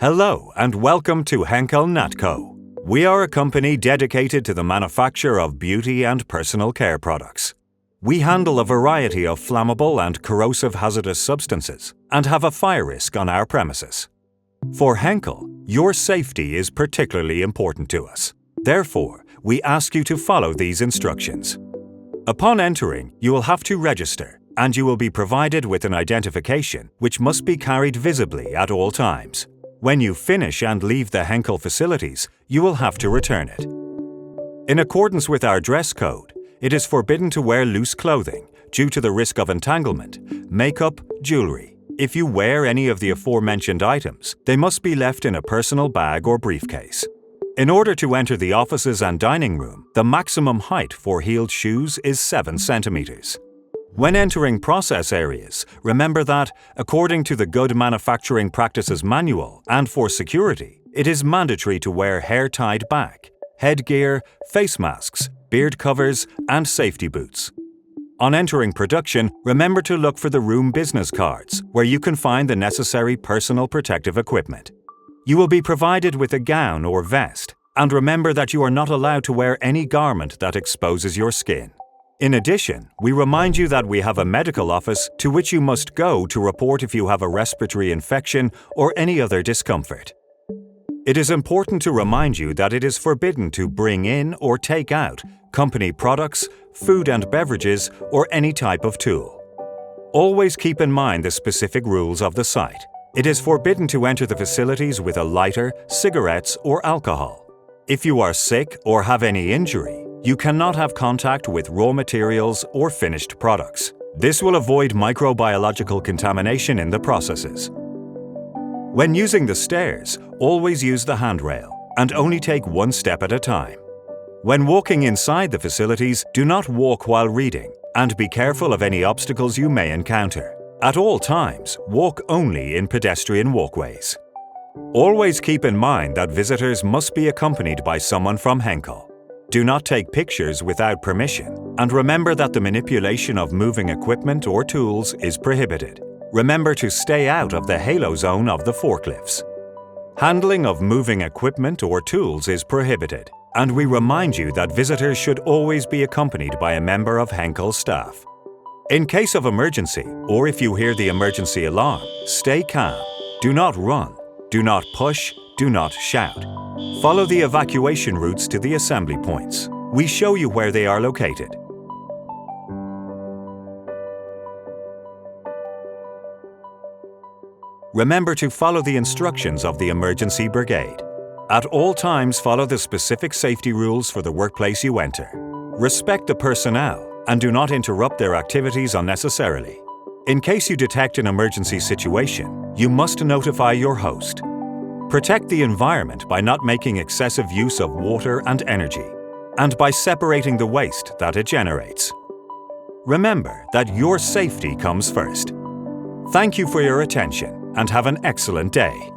Hello and welcome to HENKEL NATCO. We are a company dedicated to the manufacture of beauty and personal care products. We handle a variety of flammable and corrosive hazardous substances and have a fire risk on our premises. For HENKEL, your safety is particularly important to us. Therefore, we ask you to follow these instructions. Upon entering, you will have to register, and you will be provided with an identification which must be carried visibly at all times. When you finish and leave the HENKEL facilities, you will have to return it. In accordance with our dress code, it is forbidden to wear loose clothing due to the risk of entanglement, makeup, jewelry. If you wear any of the aforementioned items, they must be left in a personal bag or briefcase. In order to enter the offices and dining room, the maximum height for heeled shoes is 7 centimeters. When entering process areas, remember that, according to the Good Manufacturing Practices Manual and for security, it is mandatory to wear hair tied back, headgear, face masks, beard covers, and safety boots. On entering production, remember to look for the room business cards, where you can find the necessary personal protective equipment. You will be provided with a gown or vest, and remember that you are not allowed to wear any garment that exposes your skin. In addition, we remind you that we have a medical office to which you must go to report if you have a respiratory infection or any other discomfort. It is important to remind you that it is forbidden to bring in or take out company products, food and beverages, or any type of tool. Always keep in mind the specific rules of the site. It is forbidden to enter the facilities with a lighter, cigarettes, or alcohol. If you are sick or have any injury, you cannot have contact with raw materials or finished products. This will avoid microbiological contamination in the processes. When using the stairs, always use the handrail and only take one step at a time. When walking inside the facilities, do not walk while reading and be careful of any obstacles you may encounter. At all times, walk only in pedestrian walkways. Always keep in mind that visitors must be accompanied by someone from HENKEL. Do not take pictures without permission, and remember that the manipulation of moving equipment or tools is prohibited. Remember to stay out of the halo zone of the forklifts. Handling of moving equipment or tools is prohibited, and we remind you that visitors should always be accompanied by a member of HENKEL staff. In case of emergency, or if you hear the emergency alarm, stay calm. Do not run. Do not push. Do not shout. Follow the evacuation routes to the assembly points. We show you where they are located. Remember to follow the instructions of the emergency brigade. At all times, follow the specific safety rules for the workplace you enter. Respect the personnel and do not interrupt their activities unnecessarily. In case you detect an emergency situation, you must notify your host. Protect the environment by not making excessive use of water and energy, and by separating the waste that it generates. Remember that your safety comes first. Thank you for your attention and have an excellent day.